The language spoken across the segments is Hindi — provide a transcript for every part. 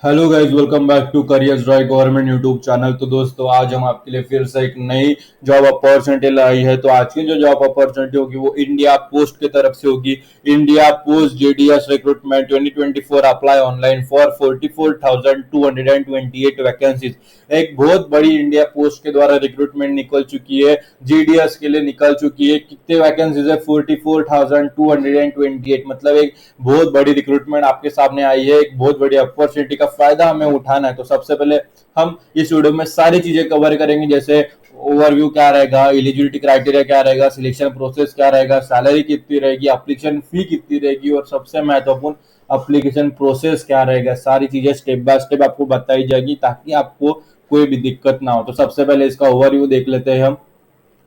Hello guys, welcome back to careers drive government YouTube channel. तो दोस्तों, आज हम आपके लिए फिर से एक नई जॉब अपॉर्चुनिटी लाई है। तो आज की जो जॉब अपॉर्चुनिटी होगी वो इंडिया पोस्ट की तरफ से होगी। India post JDS recruitment 2024 apply online for 44,228 vacancies. एक बहुत बड़ी इंडिया पोस्ट के द्वारा रिक्रूटमेंट निकल चुकी है, जीडीएस के लिए निकल चुकी है। कितने वैकेंसीज है? 44,228। मतलब एक बहुत बड़ी रिक्रूटमेंट आपके सामने आई है। एक बहुत बड़ी अपॉर्चुनिटी का फायदा हमें उठाना है। तो सबसे पहले हम इस वीडियो में सारी चीजें कवर करेंगे, जैसे ओवरव्यू क्या रहेगा, एलिजिबिलिटी क्राइटेरिया क्या रहेगा, सिलेक्शन प्रोसेस क्या रहेगा, सैलरी कितनी रहेगी, एप्लीकेशन फी कितनी रहेगी, और सबसे महत्वपूर्ण एप्लीकेशन प्रोसेस क्या रहेगा। सारी चीजें स्टेप बाय स्टेप आपको बताई जाएगी ताकि आपको कोई भी दिक्कत ना हो। तो सबसे पहले इसका ओवरव्यू देख लेते हैं हम।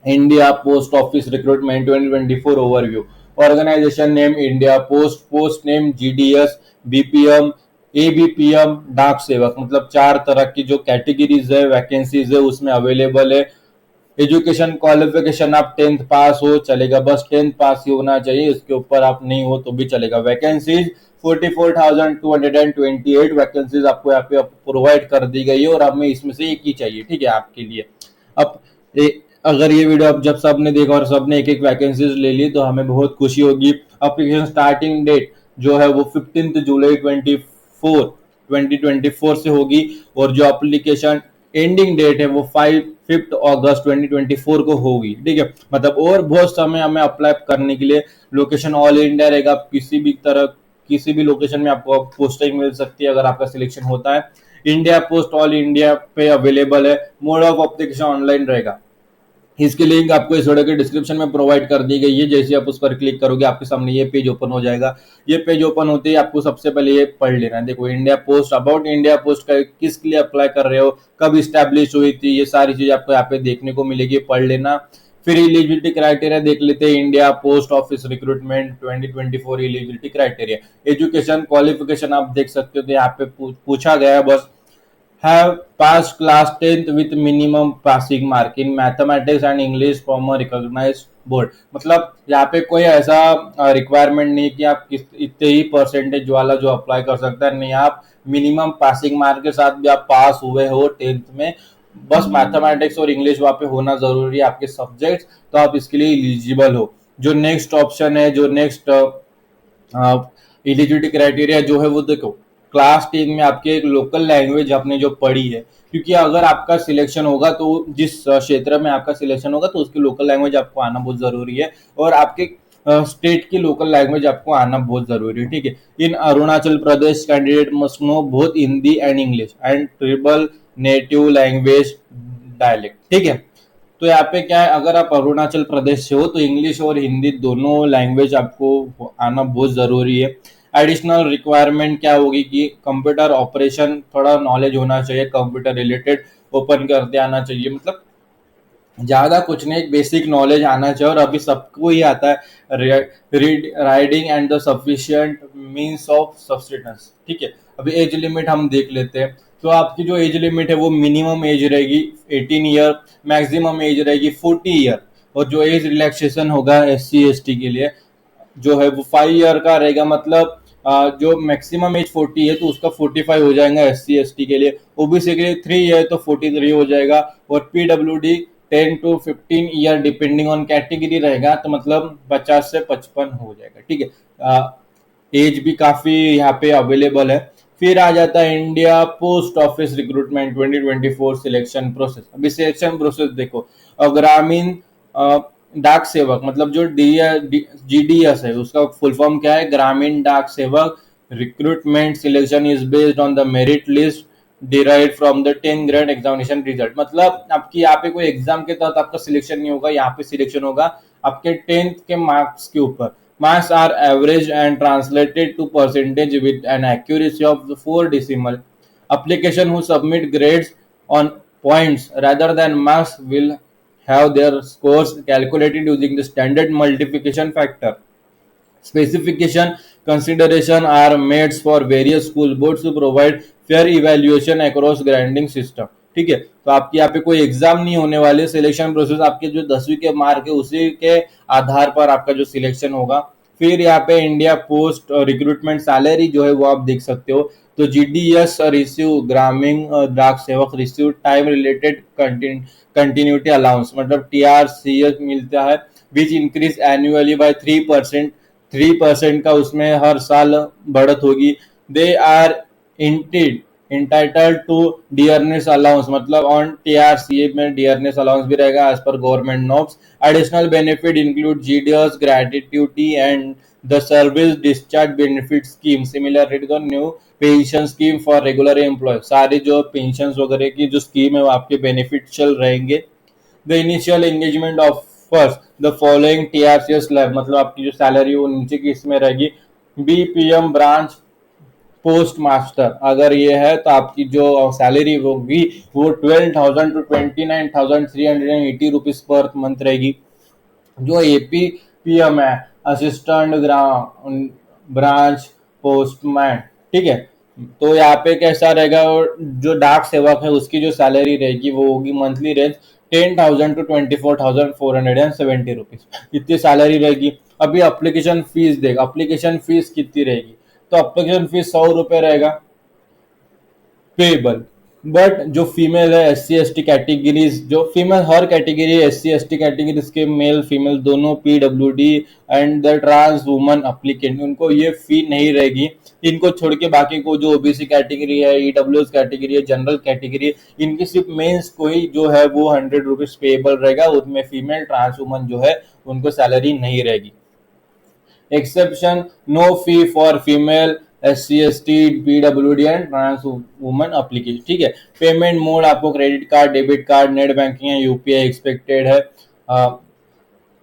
India post office recruitment 2024 overview. Organisation name India post, post name GDS, BPM, ABPM, डाक सेवक। मतलब चार तरह की जो कैटेगरीज है, वैकेंसीज है, उसमें अवेलेबल है। एजुकेशन क्वालिफिकेशन आप 10th पास हो चलेगा, बस 10th पास ही होना चाहिए, इसके ऊपर आप नहीं हो तो भी चलेगा। वैकेंसीज 44,228 वैकेंसीज आपको यहाँ पे प्रोवाइड कर दी गई है, और हमें इसमें से एक ही चाहिए, ठीक है, आपके लिए। अब अगर ये वीडियो अब जब सबने देखा और सबने एक एक वैकेंसीज ले ली तो हमें बहुत खुशी होगी। एप्लीकेशन स्टार्टिंग डेट जो है वो 15 जुलाई 2024 से होगी, और जो एप्लीकेशन एंडिंग डेट है वो 5 अगस्त 2024 को होगी, ठीक है। मतलब और बहुत समय हमें अप्लाई करने के लिए। लोकेशन ऑल इंडिया रहेगा, किसी भी तरह किसी भी लोकेशन में आपको पोस्टिंग मिल सकती है अगर आपका सिलेक्शन होता है। इंडिया पोस्ट ऑल इंडिया पे अवेलेबल है। मोड ऑफ एप्लीकेशन ऑनलाइन रहेगा। इसकी लिंक आपको इस वीडियो के डिस्क्रिप्शन में प्रोवाइड कर दी गई है। जैसे आप उस पर क्लिक करोगे आपके सामने ये पेज ओपन हो जाएगा। ये पेज ओपन होते ही आपको सबसे पहले ये पढ़ लेना है। देखो, India post, about India post का किसके लिए अप्लाई कर रहे हो, कब स्टैब्लिश हुई थी, ये सारी चीज आपको यहाँ पे देखने को मिलेगी, पढ़ लेना। फिर एलिजिबिलिटी क्राइटेरिया देख लेते हैं। India post office recruitment 2024 eligibility criteria. Education qualification आप देख सकते हो, तो यहाँ पे पूछा गया है बस have passed class 10th with minimum passing mark in mathematics and English from a recognized board। मतलब यहाँ पे कोई ऐसा रिक्वायरमेंट नहीं कि आप किस इतने ही परसेंटेज वाला जो अप्लाई कर सकता है, नहीं, आप मिनिमम पासिंग मार्क के साथ भी आप पास हुए हो 10th में। बस मैथमेटिक्स और इंग्लिश वहाँ पे होना जरूरी है आपके सब्जेक्ट, तो आप इसके लिए एलिजिबल हो। जो नेक्स्ट ऑप्शन है, जो नेक्स्ट एलिजिबिलिटी क्राइटेरिया जो है वो देखो, क्लास 10 में आपके एक लोकल लैंग्वेज आपने जो पढ़ी है, क्योंकि अगर आपका सिलेक्शन होगा तो जिस क्षेत्र में आपका सिलेक्शन होगा तो उसकी लोकल लैंग्वेज आपको आना बहुत जरूरी है, और आपके स्टेट की लोकल लैंग्वेज आपको आना बहुत जरूरी है, ठीक है। In Arunachal Pradesh candidate must know both Hindi and English and tribal native language dialect, ठीक है। तो यहाँ पे क्या है, अगर आप अरुणाचल प्रदेश से हो तो इंग्लिश और हिंदी दोनों लैंग्वेज आपको आना बहुत जरूरी है। एडिशनल रिक्वायरमेंट क्या होगी कि कंप्यूटर ऑपरेशन थोड़ा नॉलेज होना चाहिए, कंप्यूटर रिलेटेड ओपन करते आना चाहिए। मतलब ज्यादा कुछ नहीं, एक बेसिक नॉलेज आना चाहिए, और अभी सबको ही आता है read riding and the sufficient means of subsistence, ठीक है। अभी एज लिमिट हम देख लेते हैं। तो आपकी जो एज लिमिट है वो मिनिमम एज रहेगी 18 ईयर, मैक्सिमम एज रहेगी 40 ईयर, और जो एज रिलैक्सेशन होगा SC ST के लिए जो है वो 5 ईयर का रहेगा। मतलब जो मैक्सिमम एज 40 है तो उसका 45 हो जाएगा SC ST के लिए। ओबीसी के लिए 3 है तो 43 हो जाएगा, और PWD 10 to 15 year depending on category रहेगा, तो मतलब 50 से 55 हो जाएगा, ठीक है। एज भी काफी यहाँ पे अवेलेबल है। फिर आ जाता है India post office recruitment 2024 selection process. अभी सिलेक्शन प्रोसेस देखो, ग्रामीण डाक सेवक, मतलब जो GDS है उसका फुल फॉर्म क्या है, ग्रामीण डाक सेवक। Recruitment selection is based on the merit list derive from the 10th grade examination result. मतलब आपकी यहाँ पे कोई एग्जाम के तहत आपका सिलेक्शन नहीं होगा, यहाँ पे सिलेक्शन होगा आपके 10th के मार्क्स के ऊपर। Marks are averaged and translated to percentage with an accuracy of 4 decimal. Application who submit grades on points rather than marks will have their scores calculated using the standard multiplication factor. Specification consideration are made for various school boards to provide fair evaluation across grading system, ठीक है। तो आपकी यहाँ पे कोई एग्जाम नहीं होने वाले, सिलेक्शन प्रोसेस आपके जो 10वीं के मार्क है उसी के आधार पर आपका जो सिलेक्शन होगा। फिर यहाँ पे इंडिया पोस्ट रिक्रूटमेंट सैलरी जो है वो आप देख सकते हो, तो GDS रिसीव ग्रामीण डाक सेवक receive time related continuity allowance, मतलब TRCS मिलता है, विच इंक्रीज एनुअली बाय 3%। 3% का उसमें हर साल बढ़त होगी। They are intended entitled to dearness allowance, मतलब ऑन TRCA में डियरनेस अलाउंस भी रहेगा as per government norms. Additional benefit include GDS gratuity and the service discharge benefit scheme similar to the new pension scheme for regular employ. सारी जो पेंशन वगैरह की जो स्कीम है वो आपके बेनिफिशियल रहेंगे। The initial engagement of first the following TRCS slab, मतलब आपकी जो सैलरी वो नीचे की इसमें रहेगी। BPM ब्रांच पोस्ट मास्टर अगर ये है तो आपकी जो सैलरी होगी वो 12,000 to 29,380 रुपीज पर मंथ रहेगी। जो APPM है, असिस्टेंट ब्रांच पोस्टमैन, ठीक है। तो यहाँ पे कैसा रहेगा, जो डाक सेवक है उसकी जो सैलरी रहेगी वो होगी मंथली रेंज 10,000 to 24,470 रुपीज, इतनी सैलरी रहेगी। अभी अप्लीकेशन फीस देगा, अप्लीकेशन फीस कितनी रहेगी, तो अप्लीकेशन फीस 100 रुपये रहेगा पेबल। बट जो फीमेल है SC ST कैटेगरीज, जो फीमेल हर कैटेगरी SC ST कैटेगरीज के मेल फीमेल दोनों PWD and the trans woman applicant, उनको ये फी नहीं रहेगी। इनको छोड़ के बाकी को जो OBC कैटेगरी है, EWS कैटेगरी है, जनरल कैटेगरी है, इनकी सिर्फ मेंस को ही जो है वो 100 रुपीज पेबल रहेगा, उसमें फीमेल ट्रांस वुमन जो है उनको सैलरी नहीं रहेगी। Exception no fee for female SC ST PWD and trans woman application, ठीक है। पेमेंट मोड आपको credit card, debit card, net banking है, UPI एक्सपेक्टेड है।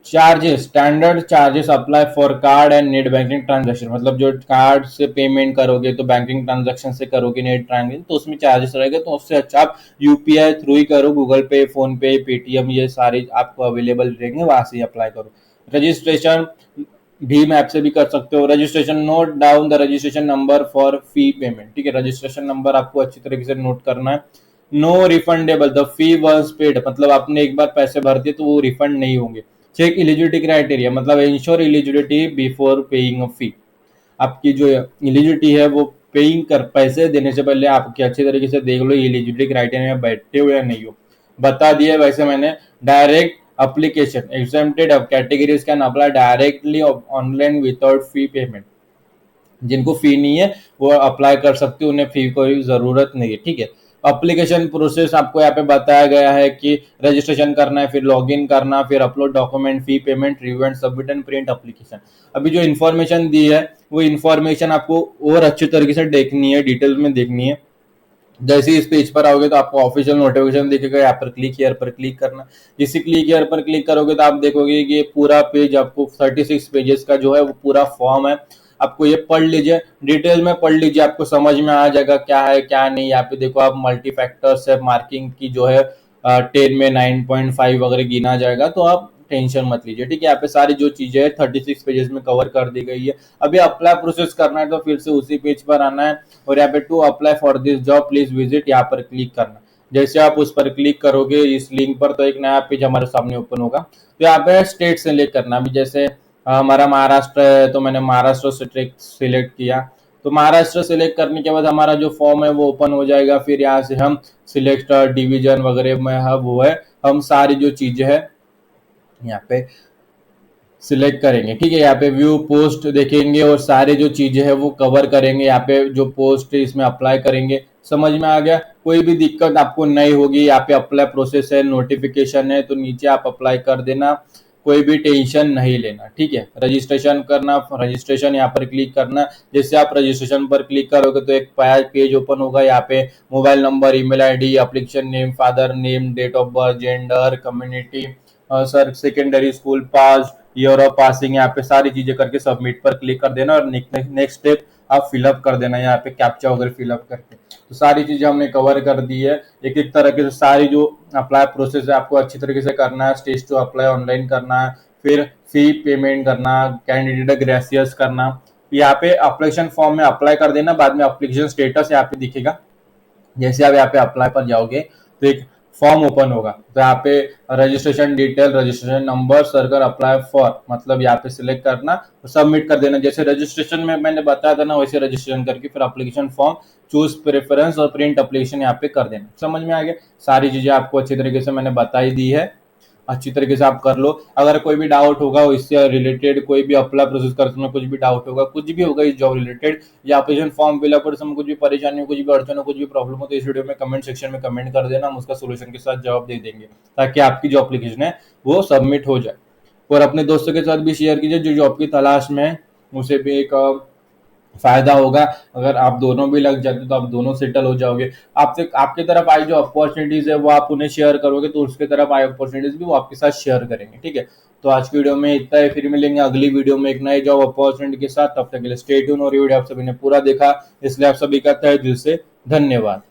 Charges standard charges apply for card and net banking transaction, मतलब जो कार्ड से पेमेंट करोगे तो बैंकिंग ट्रांजेक्शन से करोगे नेट ट्रांजेक्शन तो उसमें चार्जेस रहेगा, तो उससे अच्छा आप UPI थ्रू ही करो, गूगल पे, फोन पे, पेटीएम, ये सारे आपको अवेलेबल रहेंगे, वहां से अप्लाई करो। रजिस्ट्रेशन भीम ऐप से भी कर सकते हो। Registration note down the registration number for fee payment, ठीक है। रजिस्ट्रेशन नंबर आपको अच्छी तरीके से नोट करना है। No refundable the fee once paid, मतलब आपने एक बार पैसे भर दिए तो वो रिफंड नहीं होंगे। चेक एलिजिबिलिटी क्राइटेरिया, मतलब ensure eligibility before paying a fee, आपकी जो एलिजिबिलिटी है वो पेइंग कर पैसे देने से पहले आपकी अच्छी तरीके से देख लो एलिजिबिलिटी क्राइटेरिया में बैठे हो या नहीं हो। बता दिए वैसे मैंने। Direct application exempted of categories can apply directly online without fee payment, जिनको फी नहीं है वो अप्लाई कर सकते हो, उन्हें फी कोई जरूरत नहीं है, ठीक है। अप्लीकेशन प्रोसेस आपको यहाँ पे बताया गया है कि रजिस्ट्रेशन करना है, फिर लॉगिन करना, फिर upload document, fee payment, review and submit and print application. अभी जो इन्फॉर्मेशन दी है वो इन्फॉर्मेशन आपको और अच्छी तरीके से देखनी है, डिटेल में देखनी है। जैसे इस पेज पर आओगे तो आपको ऑफिशियल नोटिफिकेशन दिखेगा, यहाँ पर क्लिक हियर पर क्लिक करना। इसी क्लिक हियर पर क्लिक करोगे तो आप देखोगे कि ये पूरा पेज आपको 36 पेजेस का जो है वो पूरा फॉर्म है, आपको ये पढ़ लीजिए, डिटेल में पढ़ लीजिए, आपको समझ में आ जाएगा क्या है क्या नहीं। यहाँ पे देखो आप मल्टी फैक्टर्स है, मार्किंग की जो है 10 में 9.5 वगैरह गिना जाएगा, तो आप टेंशन मत लीजिए, ठीक है। यहाँ पे सारी जो चीजें है 36 पेजेस में कवर कर दी गई है। अभी अप्लाई प्रोसेस करना है तो फिर से उसी पेज पर आना है और यहाँ पे to apply for this job please visit, यहाँ पर क्लिक करना। जैसे आप उस पर क्लिक करोगे इस लिंक पर तो एक नया पेज हमारे सामने ओपन होगा। तो यहाँ पे स्टेट सेलेक्ट करना। अभी जैसे हमारा महाराष्ट्र है तो मैंने महाराष्ट्र स्टेट सिलेक्ट किया, तो महाराष्ट्र सिलेक्ट करने के बाद हमारा जो फॉर्म है वो ओपन हो जाएगा। फिर यहाँ से हम सिलेक्ट डिवीजन वगैरह में वो है, हम सारी जो चीजें है यहाँ पे सिलेक्ट करेंगे, ठीक है। यहाँ पे व्यू पोस्ट देखेंगे और सारे जो चीजें है वो कवर करेंगे। यहाँ पे जो पोस्ट है इसमें अप्लाई करेंगे। समझ में आ गया? कोई भी दिक्कत आपको नहीं होगी। यहाँ पे अप्लाई प्रोसेस है, नोटिफिकेशन है, तो नीचे आप अप्लाई कर देना, कोई भी टेंशन नहीं लेना, ठीक है। रजिस्ट्रेशन करना, रजिस्ट्रेशन यहाँ पर क्लिक करना। जैसे आप रजिस्ट्रेशन पर क्लिक करोगे तो एक पेज ओपन होगा। यहाँ पे mobile number, email ID, application name, father name, date of birth, gender, community, sir secondary school pass, year of passing, यहाँ पे सारी चीजें करके सबमिट पर क्लिक कर देना और नेक्स्ट स्टेप आप फिलअप कर देना यहाँ पे कैप्चा वगैरह फिलअप करके। तो सारी चीजें हमने कवर कर दी है। एक एक तरीके से सारी जो अप्लाई प्रोसेस है आपको अच्छी तरीके से करना है। स्टेज टू अप्लाई ऑनलाइन करना है, फिर फी पेमेंट करना, कैंडिडेट ग्रेसियस करना। यहाँ पे अप्लीकेशन फॉर्म में अप्लाई कर देना, बाद में अप्लीकेशन स्टेटस यहाँ पे दिखेगा। जैसे आप यहाँ पे अप्लाई पर जाओगे तो एक फॉर्म ओपन होगा, तो यहाँ पे रजिस्ट्रेशन डिटेल, रजिस्ट्रेशन नंबर, सर्कर अप्लाई फॉर, मतलब यहाँ पे सिलेक्ट करना, सबमिट कर देना। जैसे रजिस्ट्रेशन में मैंने बताया था ना, वैसे रजिस्ट्रेशन करके फिर एप्लीकेशन फॉर्म, चूज प्रेफरेंस और प्रिंट एप्लीकेशन यहाँ पे कर देना। समझ में आ गया? सारी चीजें आपको अच्छी तरीके से मैंने बताई दी है, अच्छी तरीके से आप कर लो। अगर कोई भी डाउट होगा इससे रिलेटेड, कोई भी अप्लाई प्रोसेस करते समय कुछ भी डाउट होगा, कुछ भी होगा इस जॉब रिलेटेड या एप्लीकेशन फॉर्म फिलअप करते समय कुछ भी परेशानी हो, कुछ भी अड़चन हो, कुछ भी प्रॉब्लम हो, तो इस वीडियो में कमेंट सेक्शन में कमेंट कर देना, हम उसका सोल्यूशन के साथ जवाब दे देंगे, ताकि आपकी जो एप्लीकेशन है वो सबमिट हो जाए। और अपने दोस्तों के साथ भी शेयर कीजिए जो जॉब की तलाश में है, उसे भी एक फायदा होगा। अगर आप दोनों भी लग जाते तो आप दोनों सेटल हो जाओगे। आपसे आपकी तरफ आई जो अपॉर्चुनिटीज है वो आप उन्हें शेयर करोगे, तो उसके तरफ आई अपॉर्चुनिटीज भी वो आपके साथ शेयर करेंगे। ठीक है, तो आज की वीडियो में इतना ही, फिर मिलेंगे अगली वीडियो में एक नए जॉब अपॉर्चुनिटी के साथ। तब तक के लिए स्टे ट्यून। और ये वीडियो आप सभी ने पूरा देखा, इसलिए आप सभी का तहे दिल से धन्यवाद।